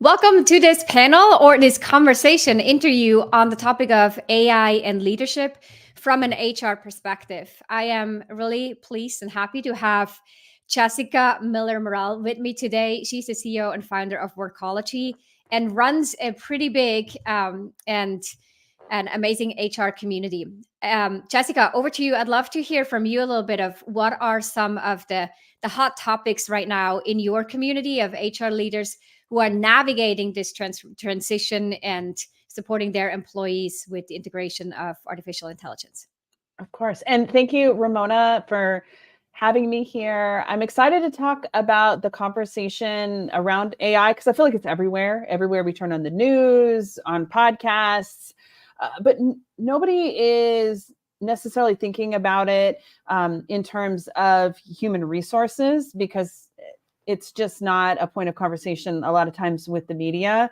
Welcome to this panel or this conversation interview on the topic of AI and leadership from an HR perspective. I am really pleased and happy to have Jessica Miller Morel with me today. She's the CEO and founder of Workology and runs a pretty big and an amazing HR community. Jessica, over to you. I'd love to hear from you a little bit of what are some of the hot topics right now in your community of HR leaders who are navigating this transition and supporting their employees with the integration of artificial intelligence. Of course. And thank you, Ramona, for having me here. I'm excited to talk about the conversation around AI because I feel like it's everywhere we turn on the news, on podcasts, but nobody is necessarily thinking about it in terms of human resources because it's just not a point of conversation a lot of times with the media.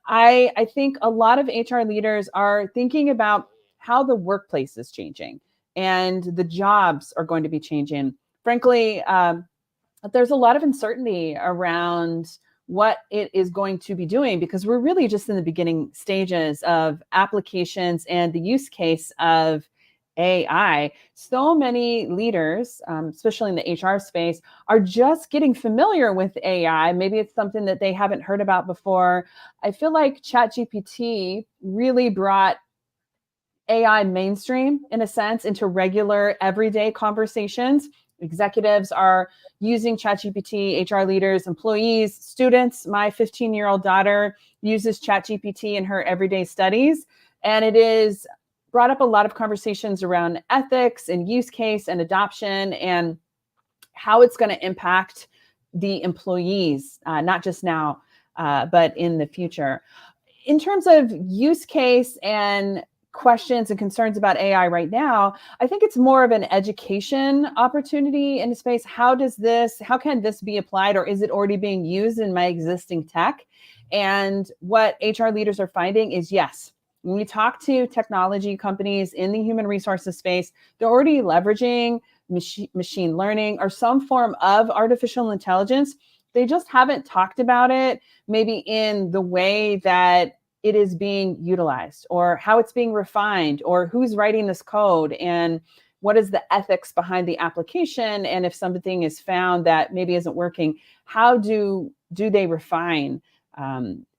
I think a lot of HR leaders are thinking about how the workplace is changing and the jobs are going to be changing. Frankly, there's a lot of uncertainty around what it is going to be doing because we're really just in the beginning stages of applications and the use case of AI. So many leaders, especially in the HR space, are just getting familiar with AI. Maybe it's something that they haven't heard about before. I feel like ChatGPT really brought AI mainstream, in a sense, into regular everyday conversations. Executives are using ChatGPT, HR leaders, employees, students. My 15-year-old daughter uses ChatGPT in her everyday studies, and it is brought up a lot of conversations around ethics and use case and adoption and how it's going to impact the employees, not just now, but in the future. In terms of use case and questions and concerns about AI right now, I think it's more of an education opportunity in the space. How can this be applied, or is it already being used in my existing tech? And what HR leaders are finding is yes. When we talk to technology companies in the human resources space, they're already leveraging machine learning or some form of artificial intelligence. They just haven't talked about it maybe in the way that it is being utilized or how it's being refined or who's writing this code and what is the ethics behind the application. And if something is found that maybe isn't working, how do they refine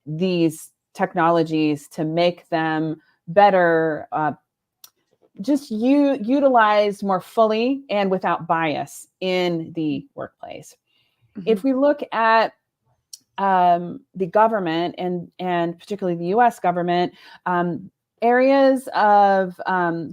these technologies to make them better, just utilized more fully and without bias in the workplace. Mm-hmm. If we look at the government and particularly the U.S. government, areas of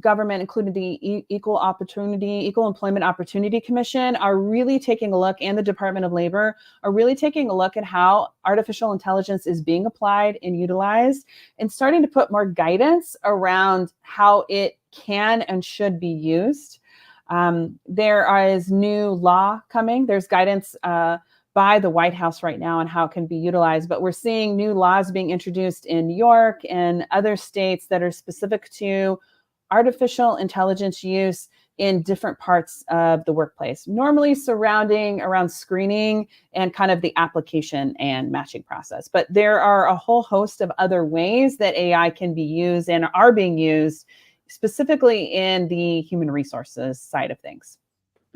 government, including the Equal Employment Opportunity Commission, are really taking a look, and the Department of Labor are really taking a look at how artificial intelligence is being applied and utilized, and starting to put more guidance around how it can and should be used. There is new law coming. There's guidance by the White House right now on how it can be utilized. But we're seeing new laws being introduced in New York and other states that are specific to artificial intelligence use in different parts of the workplace, normally surrounding around screening and kind of the application and matching process. But there are a whole host of other ways that AI can be used and are being used specifically in the human resources side of things.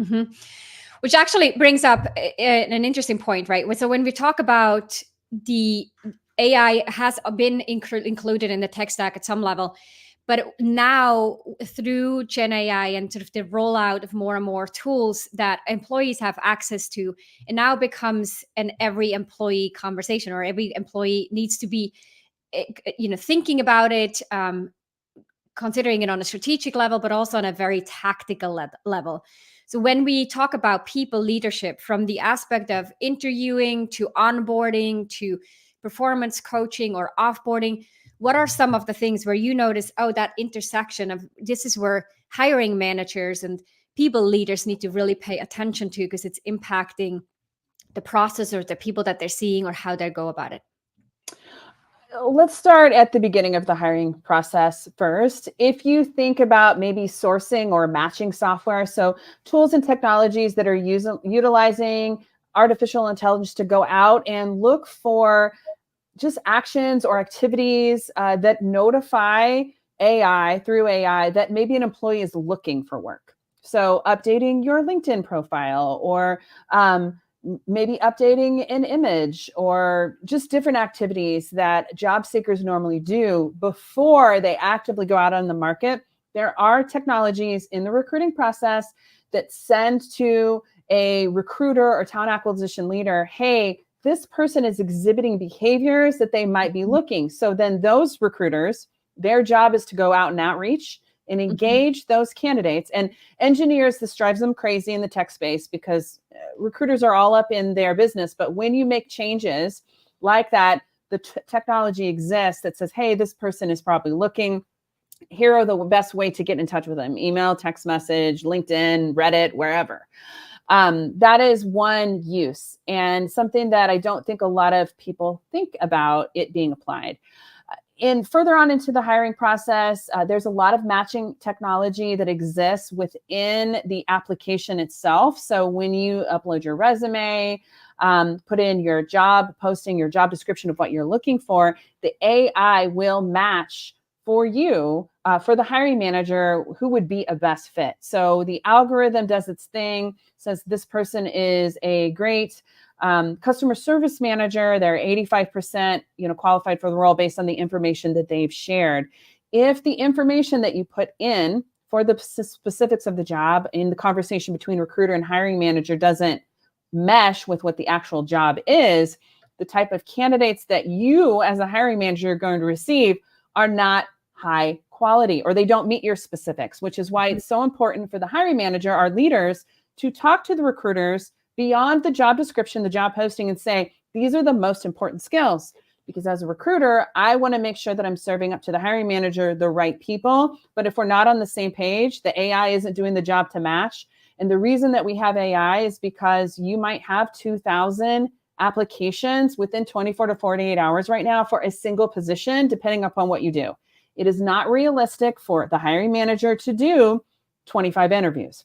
Mm-hmm. Which actually brings up an interesting point, right? So when we talk about the AI has been included in the tech stack at some level, but now through Gen AI and sort of the rollout of more and more tools that employees have access to, it now becomes an every employee conversation, or every employee needs to be, thinking about it, considering it on a strategic level, but also on a very tactical level. So when we talk about people leadership, from the aspect of interviewing to onboarding to performance coaching or offboarding, what are some of the things where you notice, that intersection of this is where hiring managers and people leaders need to really pay attention to, because it's impacting the process or the people that they're seeing or how they go about it? Let's start at the beginning of the hiring process first. If you think about maybe sourcing or matching software, so tools and technologies that are utilizing artificial intelligence to go out and look for just actions or activities that notify AI through AI that maybe an employee is looking for work. So updating your LinkedIn profile, or maybe updating an image, or just different activities that job seekers normally do before they actively go out on the market. There are technologies in the recruiting process that send to a recruiter or talent acquisition leader, hey, this person is exhibiting behaviors that they might be looking. So then those recruiters, their job is to go out and outreach and engage those candidates. And engineers, this drives them crazy in the tech space because recruiters are all up in their business. But when you make changes like that, the technology exists that says, hey, this person is probably looking. Here are the best way to get in touch with them: email, text message, LinkedIn, Reddit, wherever. That is one use, and something that I don't think a lot of people think about it being applied. And further on into the hiring process, there's a lot of matching technology that exists within the application itself. So when you upload your resume, put in your job posting, your job description of what you're looking for, the AI will match for you, for the hiring manager, who would be a best fit. So the algorithm does its thing, says this person is a great customer service manager. They're 85%, qualified for the role based on the information that they've shared. If the information that you put in for the specifics of the job in the conversation between recruiter and hiring manager doesn't mesh with what the actual job is, the type of candidates that you as a hiring manager are going to receive are not high quality, or they don't meet your specifics, which is why it's so important for the hiring manager, our leaders, to talk to the recruiters beyond the job description, the job posting, and say, these are the most important skills. Because as a recruiter, I want to make sure that I'm serving up to the hiring manager the right people. But if we're not on the same page, the AI isn't doing the job to match. And the reason that we have AI is because you might have 2,000 applications within 24 to 48 hours right now for a single position, depending upon what you do. It is not realistic for the hiring manager to do 25 interviews.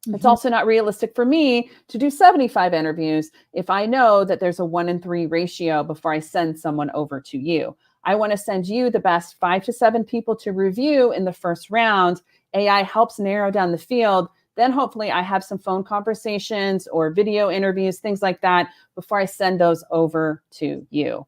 It's also not realistic for me to do 75 interviews if I know that there's a 1-in-3 ratio before I send someone over to you. I want to send you the best 5 to 7 people to review in the first round. AI helps narrow down the field. Then hopefully I have some phone conversations or video interviews, things like that, before I send those over to you.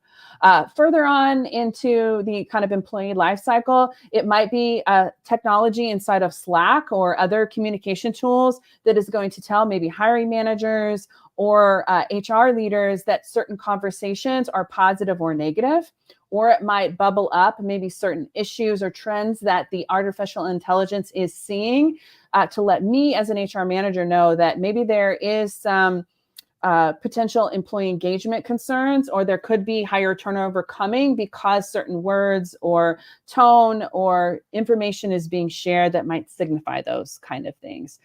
Further on into the kind of employee life cycle, it might be technology inside of Slack or other communication tools that is going to tell maybe hiring managers or HR leaders that certain conversations are positive or negative, or it might bubble up maybe certain issues or trends that the artificial intelligence is seeing to let me as an HR manager know that maybe there is some potential employee engagement concerns, or there could be higher turnover coming because certain words or tone or information is being shared that might signify those kind of things.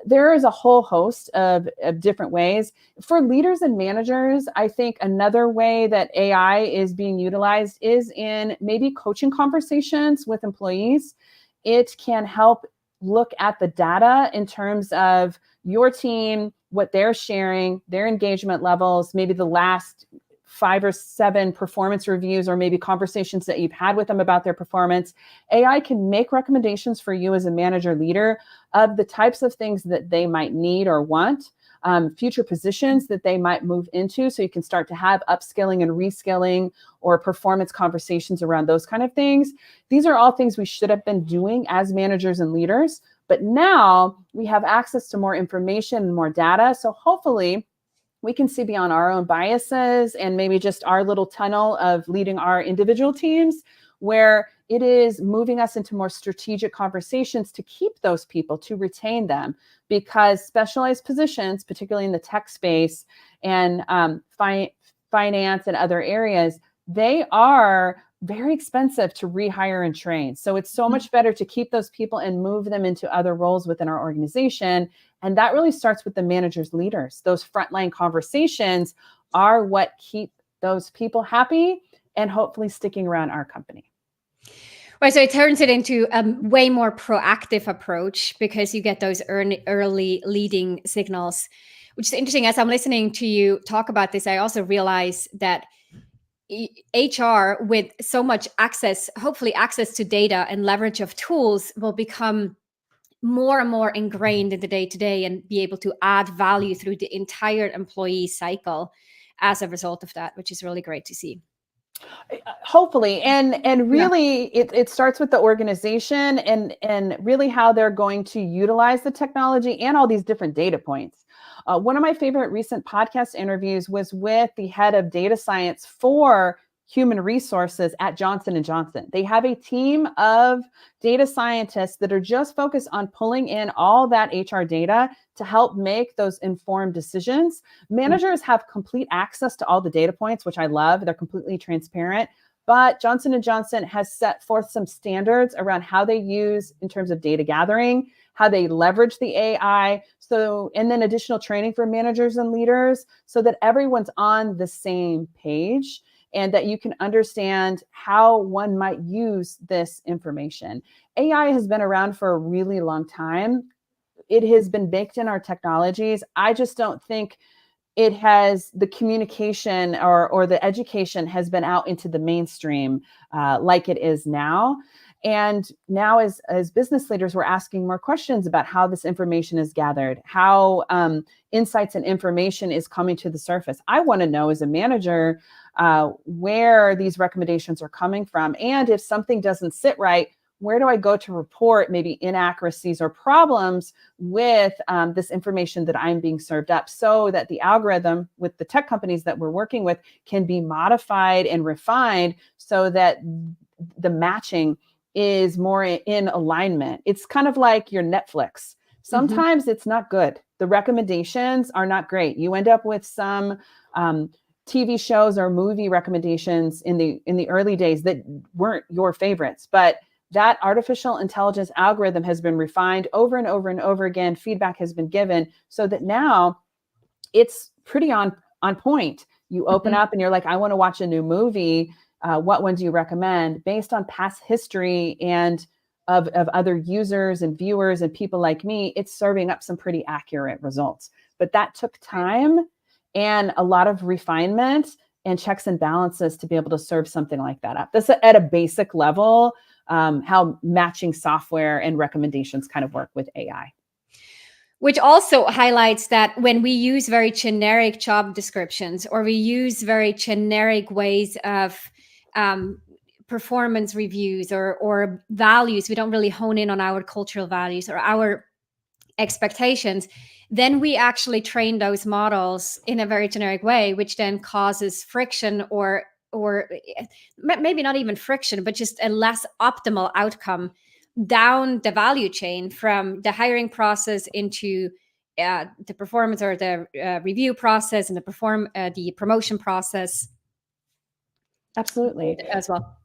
There is a whole host of different ways. For leaders and managers, I think another way that AI is being utilized is in maybe coaching conversations with employees. It can help look at the data in terms of your team, what they're sharing, their engagement levels, maybe the last 5 or 7 performance reviews, or maybe conversations that you've had with them about their performance. AI can make recommendations for you as a manager leader of the types of things that they might need or want, future positions that they might move into. So you can start to have upskilling and reskilling or performance conversations around those kind of things. These are all things we should have been doing as managers and leaders. But now we have access to more information and more data. So hopefully we can see beyond our own biases and maybe just our little tunnel of leading our individual teams, where it is moving us into more strategic conversations to keep those people, to retain them, because specialized positions, particularly in the tech space and finance and other areas, they are very expensive to rehire and train. So it's so much better to keep those people and move them into other roles within our organization. And that really starts with the managers, leaders. Those frontline conversations are what keep those people happy and hopefully sticking around our company. Right, so it turns it into a way more proactive approach because you get those early leading signals, which is interesting. As I'm listening to you talk about this, I also realize that HR with so much access, hopefully access to data and leverage of tools, will become more and more ingrained in the day-to-day and be able to add value through the entire employee cycle as a result of that, which is really great to see. Hopefully, and really, it starts with the organization and really how they're going to utilize the technology and all these different data points. One of my favorite recent podcast interviews was with the head of data science for human resources at Johnson & Johnson. They have a team of data scientists that are just focused on pulling in all that HR data to help make those informed decisions. Managers have complete access to all the data points, which I love. They're completely transparent. But Johnson & Johnson has set forth some standards around how they use in terms of data gathering, how they leverage the AI, and then additional training for managers and leaders so that everyone's on the same page and that you can understand how one might use this information. AI has been around for a really long time. It has been baked in our technologies. I just don't think it has the communication or the education has been out into the mainstream like it is now. And now as business leaders, we're asking more questions about how this information is gathered, how insights and information is coming to the surface. I want to know as a manager where these recommendations are coming from. And if something doesn't sit right, where do I go to report maybe inaccuracies or problems with this information that I'm being served up so that the algorithm with the tech companies that we're working with can be modified and refined so that the matching is more in alignment. It's kind of like your Netflix. Sometimes it's not good. The recommendations are not great. You end up with some TV shows or movie recommendations in the early days that weren't your favorites, but that artificial intelligence algorithm has been refined over and over and over again. Feedback has been given so that now it's pretty on point. You open up and you're like, I want to watch a new movie. What one do you recommend? Based on past history and of other users and viewers and people like me, it's serving up some pretty accurate results. But that took time and a lot of refinement and checks and balances to be able to serve something like that up. That's at a basic level, how matching software and recommendations kind of work with AI. Which also highlights that when we use very generic job descriptions or we use very generic ways of performance reviews or values, we don't really hone in on our cultural values or our expectations, then we actually train those models in a very generic way, which then causes friction or maybe not even friction, but just a less optimal outcome down the value chain from the hiring process into the performance or the review process and the promotion process. Absolutely. As well.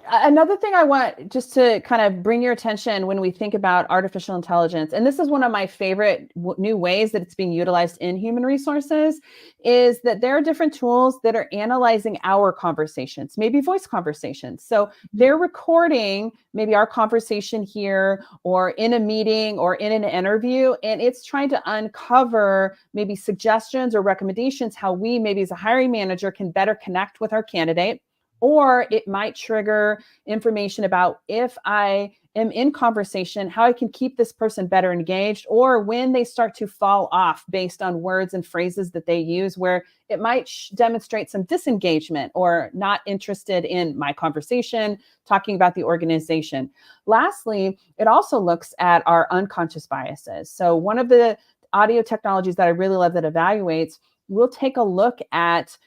Another thing I want just to kind of bring your attention when we think about artificial intelligence, and this is one of my favorite new ways that it's being utilized in human resources, is that there are different tools that are analyzing our conversations, maybe voice conversations. So they're recording maybe our conversation here or in a meeting or in an interview, and it's trying to uncover maybe suggestions or recommendations how we maybe as a hiring manager can better connect with our candidate. Or it might trigger information about if I am in conversation, how I can keep this person better engaged, or when they start to fall off based on words and phrases that they use, where it might demonstrate some disengagement or not interested in my conversation, talking about the organization. Lastly, it also looks at our unconscious biases. So one of the audio technologies that I really love that evaluates, we'll take a look at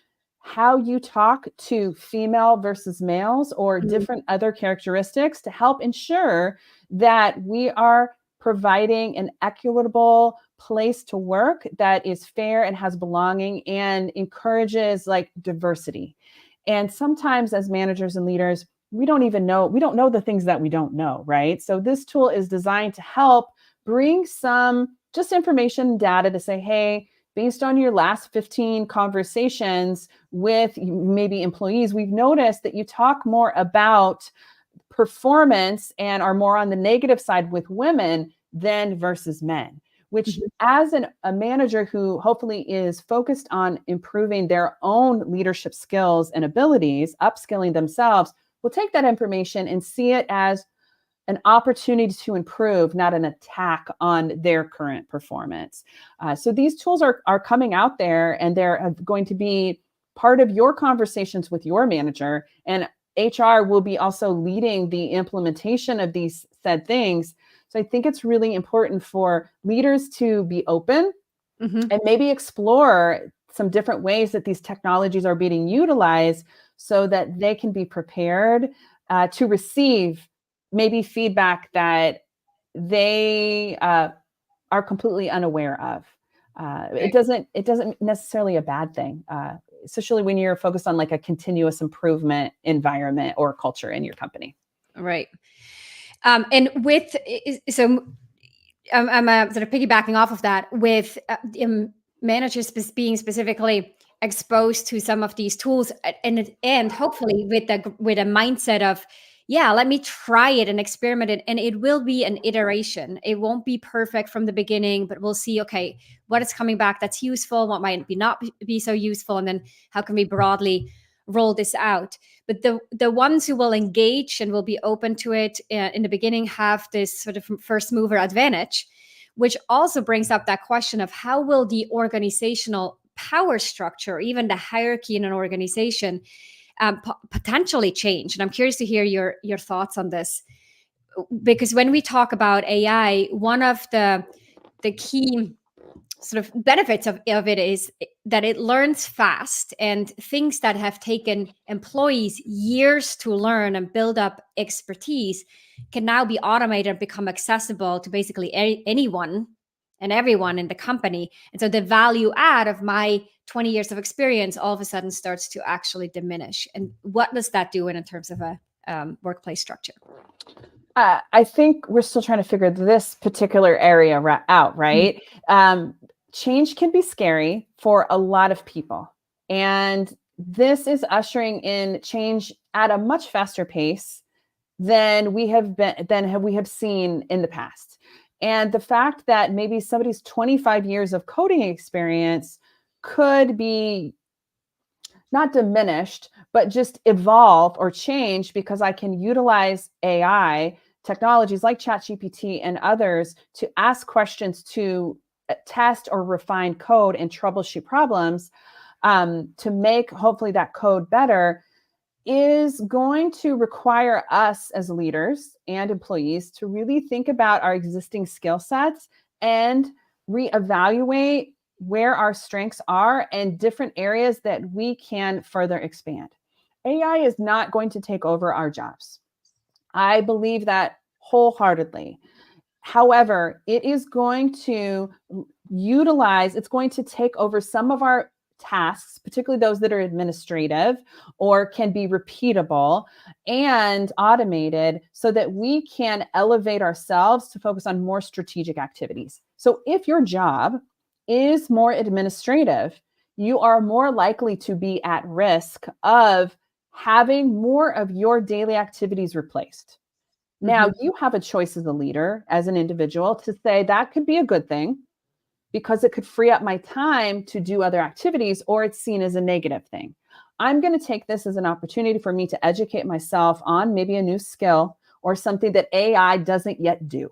how you talk to female versus males or different other characteristics to help ensure that we are providing an equitable place to work that is fair and has belonging and encourages like diversity. And sometimes as managers and leaders, we don't know the things that we don't know, right? So this tool is designed to help bring some just information and data to say, hey, based on your last 15 conversations with maybe employees, we've noticed that you talk more about performance and are more on the negative side with women than versus men. which as a manager who hopefully is focused on improving their own leadership skills and abilities, upskilling themselves, will take that information and see it as an opportunity to improve, not an attack on their current performance. So these tools are coming out there, and they're going to be part of your conversations with your manager, and HR will be also leading the implementation of these said things. So I think it's really important for leaders to be open and maybe explore some different ways that these technologies are being utilized so that they can be prepared to receive maybe feedback that they are completely unaware of. It doesn't necessarily a bad thing, especially when you're focused on like a continuous improvement environment or culture in your company. Right. And with so I'm sort of piggybacking off of that with managers being specifically exposed to some of these tools, and hopefully with a mindset of, yeah, let me try it and experiment it, and it will be an iteration. It won't be perfect from the beginning, but we'll see, okay, what is coming back that's useful, what might not be so useful, and then how can we broadly roll this out. But the ones who will engage and will be open to it in the beginning have this sort of first mover advantage, which also brings up that question of how will the organizational power structure, even the hierarchy in an organization, potentially change. And I'm curious to hear your thoughts on this, because when we talk about AI, one of the key sort of benefits of it is that it learns fast, and things that have taken employees years to learn and build up expertise can now be automated and become accessible to basically anyone and everyone in the company. And so the value add of my 20 years of experience all of a sudden starts to actually diminish. And what does that do in terms of a workplace structure? I think we're still trying to figure this particular area out, right? Change can be scary for a lot of people. And this is ushering in change at a much faster pace than we have seen in the past. And the fact that maybe somebody's 25 years of coding experience could be not diminished, but just evolve or change because I can utilize AI technologies like ChatGPT and others to ask questions, to test or refine code and troubleshoot problems, to make hopefully that code better, is going to require us as leaders and employees to really think about our existing skill sets and reevaluate where our strengths are and different areas that we can further expand. AI is not going to take over our jobs. I believe that wholeheartedly. However, it is going to it's going to take over some of our tasks, particularly those that are administrative or can be repeatable and automated, so that we can elevate ourselves to focus on more strategic activities. So if your job is more administrative, you are more likely to be at risk of having more of your daily activities replaced. Now, you have a choice as a leader, as an individual, to say that could be a good thing because it could free up my time to do other activities, or it's seen as a negative thing. I'm going to take this as an opportunity for me to educate myself on maybe a new skill or something that AI doesn't yet do,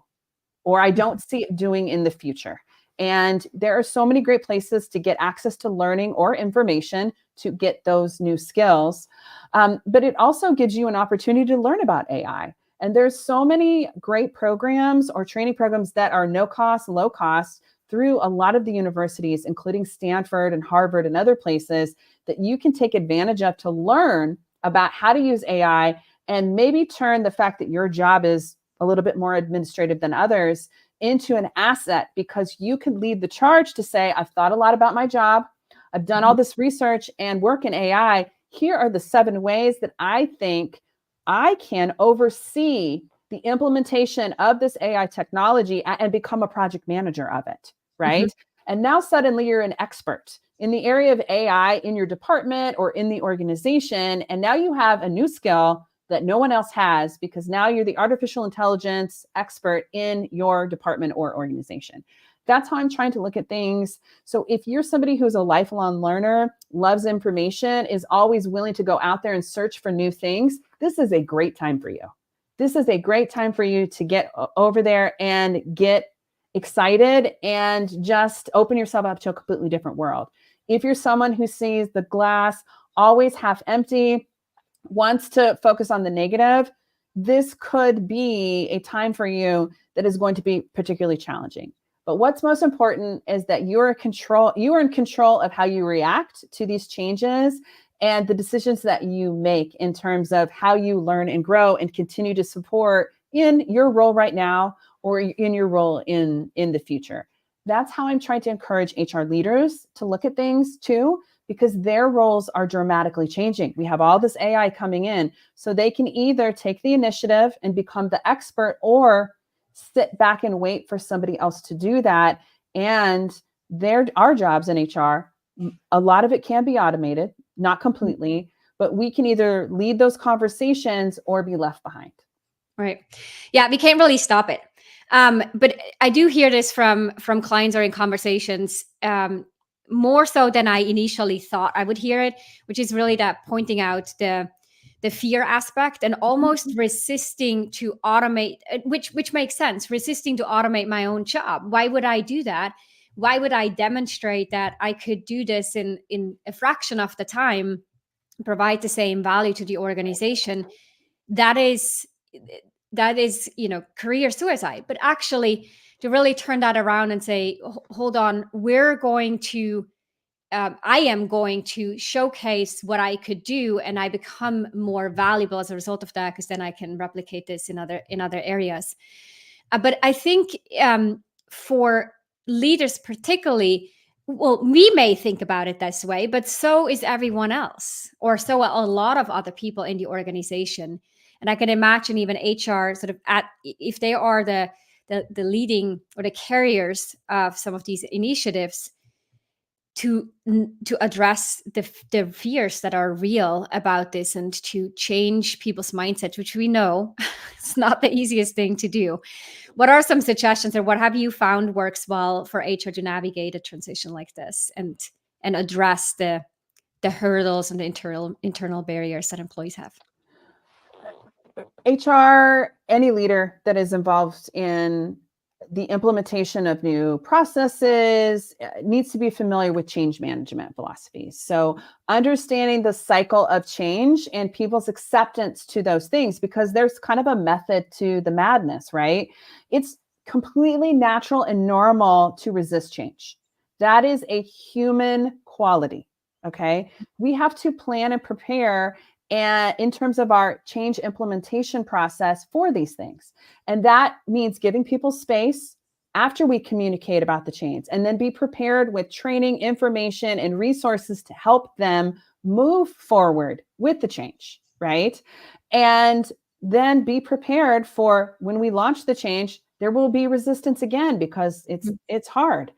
or I don't see it doing in the future. And there are so many great places to get access to learning or information to get those new skills. But it also gives you an opportunity to learn about AI. And there's so many great programs or training programs that are no cost, low cost through a lot of the universities, including Stanford and Harvard and other places, that you can take advantage of to learn about how to use AI and maybe turn the fact that your job is a little bit more administrative than others into an asset, because you can lead the charge to say, I've thought a lot about my job. I've done all this research and work in AI. Here are the 7 ways that I think I can oversee the implementation of this AI technology and become a project manager of it, right? And now suddenly you're an expert in the area of AI in your department or in the organization. And now you have a new skill that no one else has, because now you're the artificial intelligence expert in your department or organization. That's how I'm trying to look at things. So if you're somebody who's a lifelong learner, loves information, is always willing to go out there and search for new things, this is a great time for you. This is a great time for you to get over there and get excited and just open yourself up to a completely different world. If you're someone who sees the glass always half empty, wants to focus on the negative, this could be a time for you that is going to be particularly challenging. But what's most important is that you are in control of how you react to these changes and the decisions that you make in terms of how you learn and grow and continue to support in your role right now or in your role in the future. That's how I'm trying to encourage HR leaders to look at things too, because their roles are dramatically changing. We have all this AI coming in, so they can either take the initiative and become the expert or sit back and wait for somebody else to do that. And our jobs in HR, a lot of it can be automated, not completely, but we can either lead those conversations or be left behind. Right. Yeah, we can't really stop it. But I do hear this from clients or in conversations, more so than I initially thought I would hear it, which is really that pointing out the fear aspect and almost resisting to automate, which makes sense, resisting to automate my own job. Why would I do that? Why would I demonstrate that I could do this in a fraction of the time, provide the same value to the organization? That is, career suicide. But actually, to really turn that around and say, hold on, I am going to showcase what I could do, and I become more valuable as a result of that, because then I can replicate this in other areas. But I think for leaders particularly, well, we may think about it this way, but so is everyone else, or so a lot of other people in the organization. And I can imagine even HR sort of if they are the leading or the carriers of some of these initiatives, to address the fears that are real about this and to change people's mindsets, which we know it's not the easiest thing to do. What are some suggestions, or what have you found works well for HR to navigate a transition like this and address the hurdles and the internal barriers that employees have? HR, any leader that is involved in the implementation of new processes needs to be familiar with change management philosophies. So understanding the cycle of change and people's acceptance to those things, because there's kind of a method to the madness, right? It's completely natural and normal to resist change. That is a human quality, okay? We have to plan and prepare and in terms of our change implementation process for these things. And that means giving people space after we communicate about the change, and then be prepared with training, information, and resources to help them move forward with the change, right? And then be prepared for when we launch the change, there will be resistance again, because it's hard.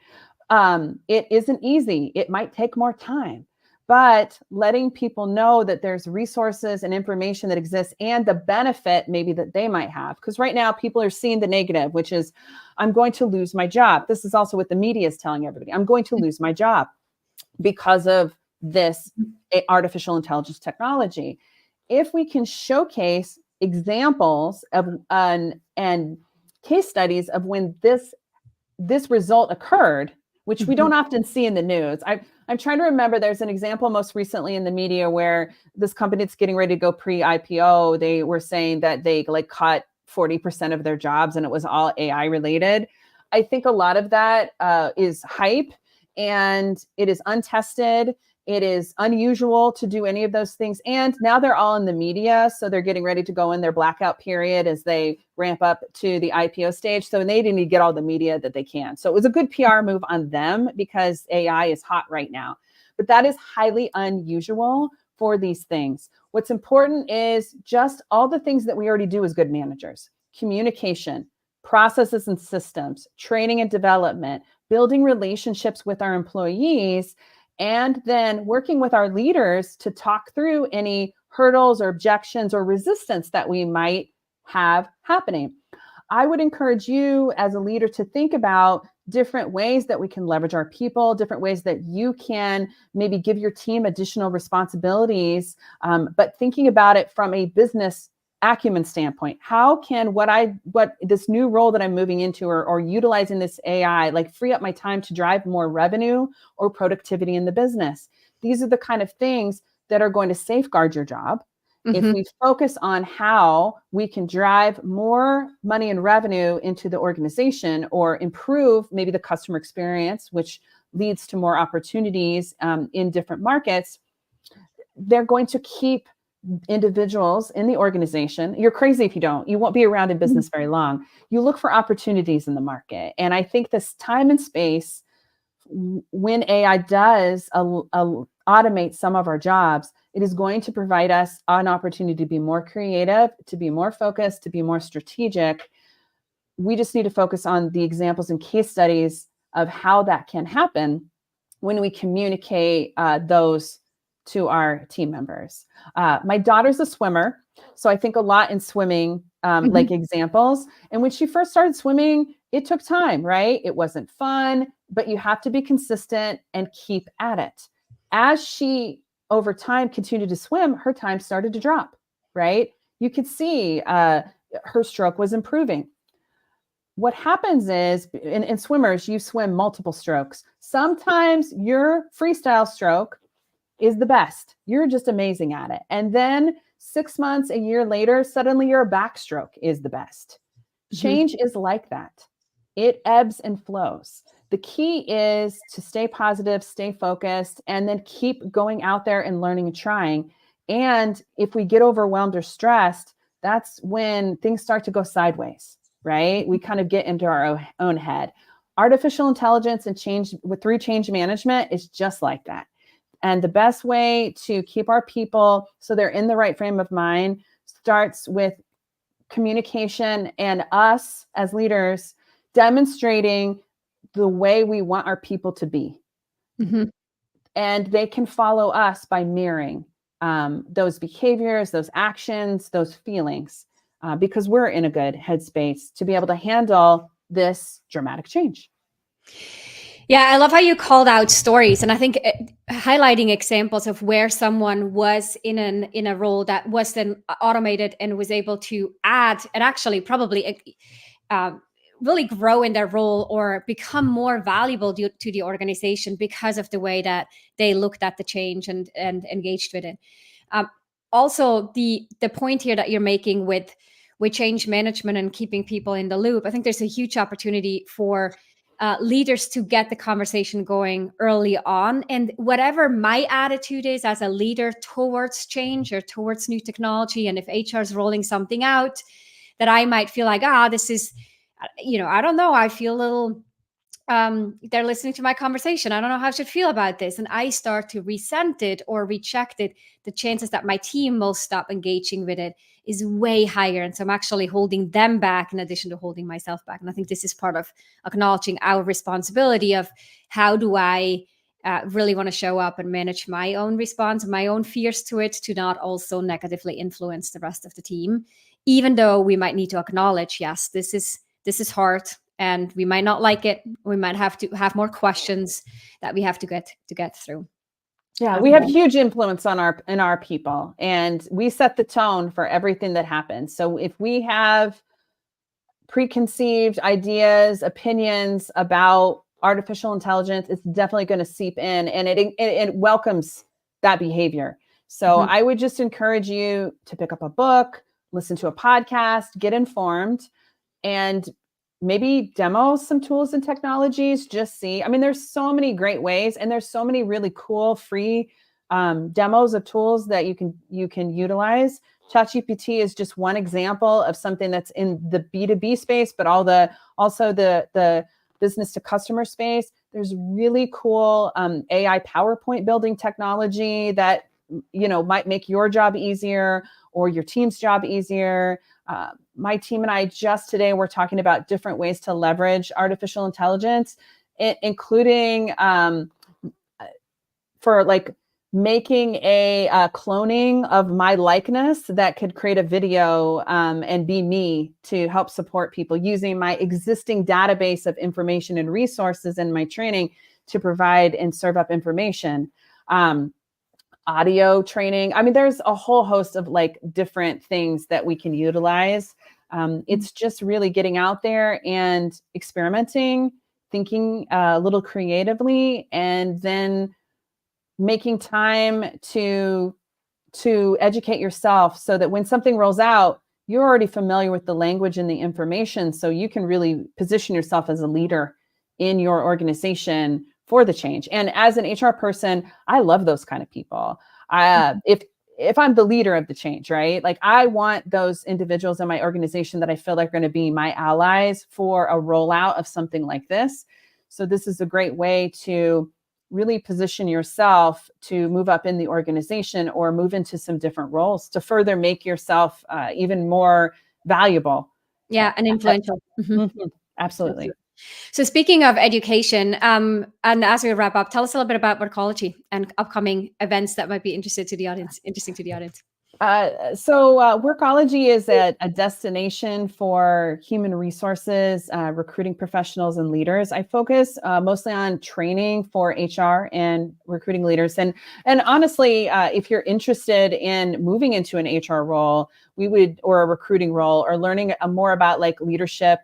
It isn't easy. It might take more time. But letting people know that there's resources and information that exists and the benefit maybe that they might have. Because right now people are seeing the negative, which is, I'm going to lose my job. This is also what the media is telling everybody. I'm going to lose my job because of this artificial intelligence technology. If we can showcase examples of and case studies of when this result occurred, which we don't often see in the news. I'm trying to remember, there's an example most recently in the media where this company that's getting ready to go pre-IPO, they were saying that they cut 40% of their jobs and it was all AI related. I think a lot of that is hype, and it is untested. It is unusual to do any of those things. And now they're all in the media. So they're getting ready to go in their blackout period as they ramp up to the IPO stage. So they need to get all the media that they can. So it was a good PR move on them, because AI is hot right now. But that is highly unusual for these things. What's important is just all the things that we already do as good managers: communication, processes and systems, training and development, building relationships with our employees, and then working with our leaders to talk through any hurdles or objections or resistance that we might have happening. I would encourage you as a leader to think about different ways that we can leverage our people, different ways that you can maybe give your team additional responsibilities, but thinking about it from a business acumen standpoint. How can what this new role that I'm moving into, or utilizing this AI, like free up my time to drive more revenue or productivity in the business? These are the kind of things that are going to safeguard your job. If we focus on how we can drive more money and revenue into the organization, or improve maybe the customer experience, which leads to more opportunities in different markets, they're going to keep individuals in the organization. You're crazy if you don't. You won't be around in business very long. You look for opportunities in the market. And I think this time and space, when AI does automate some of our jobs, it is going to provide us an opportunity to be more creative, to be more focused, to be more strategic. We just need to focus on the examples and case studies of how that can happen when we communicate those to our team members. My daughter's a swimmer, so I think a lot in swimming, like examples. And when she first started swimming, it took time, right? It wasn't fun, but you have to be consistent and keep at it. As she, over time, continued to swim, her time started to drop, right? You could see her stroke was improving. What happens is, in swimmers, you swim multiple strokes. Sometimes your freestyle stroke is the best. You're just amazing at it. And then 6 months, a year later, suddenly your backstroke is the best. Change is like that. It ebbs and flows. The key is to stay positive, stay focused, and then keep going out there and learning and trying. And if we get overwhelmed or stressed, that's when things start to go sideways, right? We kind of get into our own head. Artificial intelligence and through change management is just like that. And the best way to keep our people so they're in the right frame of mind starts with communication and us as leaders demonstrating the way we want our people to be. And they can follow us by mirroring those behaviors, those actions, those feelings, because we're in a good headspace to be able to handle this dramatic change. Yeah, I love how you called out stories, and I think highlighting examples of where someone was in a role that was then automated and was able to add and actually probably really grow in their role or become more valuable to the organization because of the way that they looked at the change and engaged with it. Also, the point here that you're making with change management and keeping people in the loop, I think there's a huge opportunity for leaders to get the conversation going early on. And whatever my attitude is as a leader towards change or towards new technology, and if HR is rolling something out that I might feel like, this is, I don't know, I feel a little, they're listening to my conversation, I don't know how I should feel about this, and I start to resent it or reject it, the chances that my team will stop engaging with it is way higher. And so I'm actually holding them back in addition to holding myself back. And I think this is part of acknowledging our responsibility of how do I really want to show up and manage my own response, my own fears to it, to not also negatively influence the rest of the team, even though we might need to acknowledge, yes, this is hard and we might not like it. We might have to have more questions that we have to get through. Yeah, we have huge influence on our people, and we set the tone for everything that happens. So if we have preconceived ideas, opinions about artificial intelligence, it's definitely going to seep in, and it welcomes that behavior. So I would just encourage you to pick up a book, listen to a podcast, get informed, and maybe demo some tools and technologies. Just see. I mean, there's so many great ways, and there's so many really cool free demos of tools that you can utilize. ChatGPT is just one example of something that's in the B2B space, but also the business to customer space. There's really cool AI PowerPoint building technology that might make your job easier or your team's job easier. My team and I just today were talking about different ways to leverage artificial intelligence, including for like making a cloning of my likeness that could create a video and be me to help support people using my existing database of information and resources in my training to provide and serve up information. Audio training. I mean, there's a whole host of like different things that we can utilize. It's just really getting out there and experimenting, thinking a little creatively, and then making time to educate yourself so that when something rolls out, you're already familiar with the language and the information, so you can really position yourself as a leader in your organization for the change. And as an HR person, I love those kind of people. If I'm the leader of the change, right? Like I want those individuals in my organization that I feel like are going to be my allies for a rollout of something like this. So this is a great way to really position yourself to move up in the organization or move into some different roles to further make yourself even more valuable. Yeah, and influential. Absolutely. So speaking of education, and as we wrap up, tell us a little bit about Workology and upcoming events that might be interesting to the audience. Workology is a destination for human resources, recruiting professionals and leaders. I focus mostly on training for HR and recruiting leaders. And honestly, if you're interested in moving into an HR role, or a recruiting role, or learning more about like leadership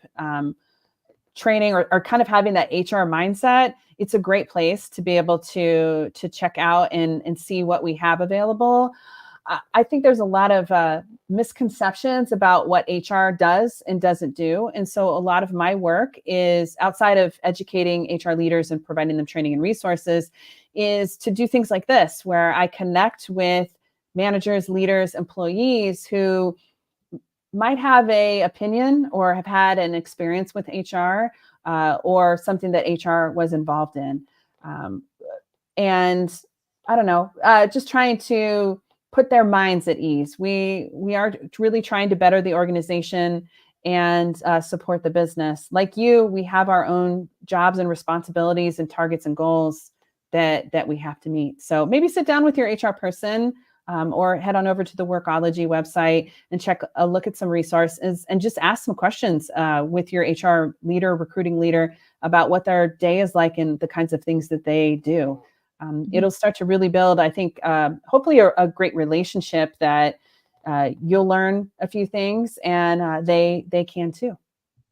training, or kind of having that HR mindset, it's a great place to be able to check out and see what we have available. I think there's a lot of misconceptions about what HR does and doesn't do. And so a lot of my work is outside of educating HR leaders and providing them training and resources, is to do things like this, where I connect with managers, leaders, employees who might have an opinion or have had an experience with HR or something that HR was involved in. And I don't know, just trying to put their minds at ease. We are really trying to better the organization and support the business. Like you, we have our own jobs and responsibilities and targets and goals that we have to meet. So maybe sit down with your HR person or head on over to the Workology website and check a look at some resources and just ask some questions with your HR leader, recruiting leader, about what their day is like and the kinds of things that they do. It'll start to really build, I think, hopefully a great relationship that you'll learn a few things and they can too.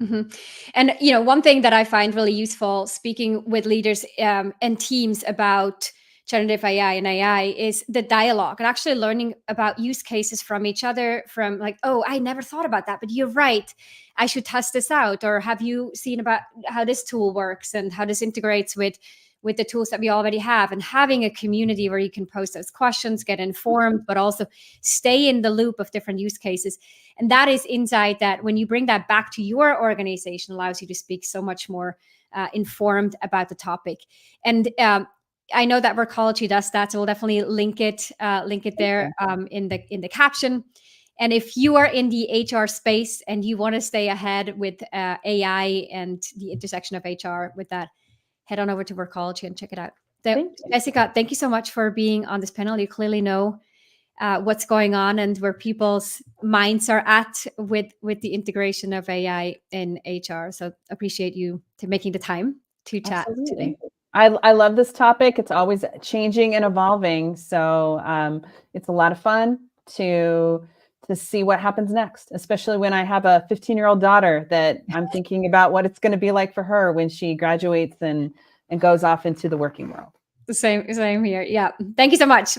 Mm-hmm. And, one thing that I find really useful speaking with leaders and teams about generative AI and AI is the dialogue and actually learning about use cases from each other, from like, oh, I never thought about that, but you're right. I should test this out. Or have you seen about how this tool works and how this integrates with the tools that we already have, and having a community where you can post those questions, get informed, but also stay in the loop of different use cases. And that is insight that when you bring that back to your organization, allows you to speak so much more informed about the topic. And I know that Workology does that, so we'll definitely link it there in the caption. And if you are in the HR space and you want to stay ahead with AI and the intersection of HR with that, head on over to Workology and check it out. Jessica, thank you so much for being on this panel. You clearly know what's going on and where people's minds are at with the integration of AI in HR. So appreciate you making the time to chat today. I love this topic. It's always changing and evolving. So it's a lot of fun to see what happens next, especially when I have a 15-year-old daughter that I'm thinking about what it's going to be like for her when she graduates and goes off into the working world. Same here. Yeah. Thank you so much.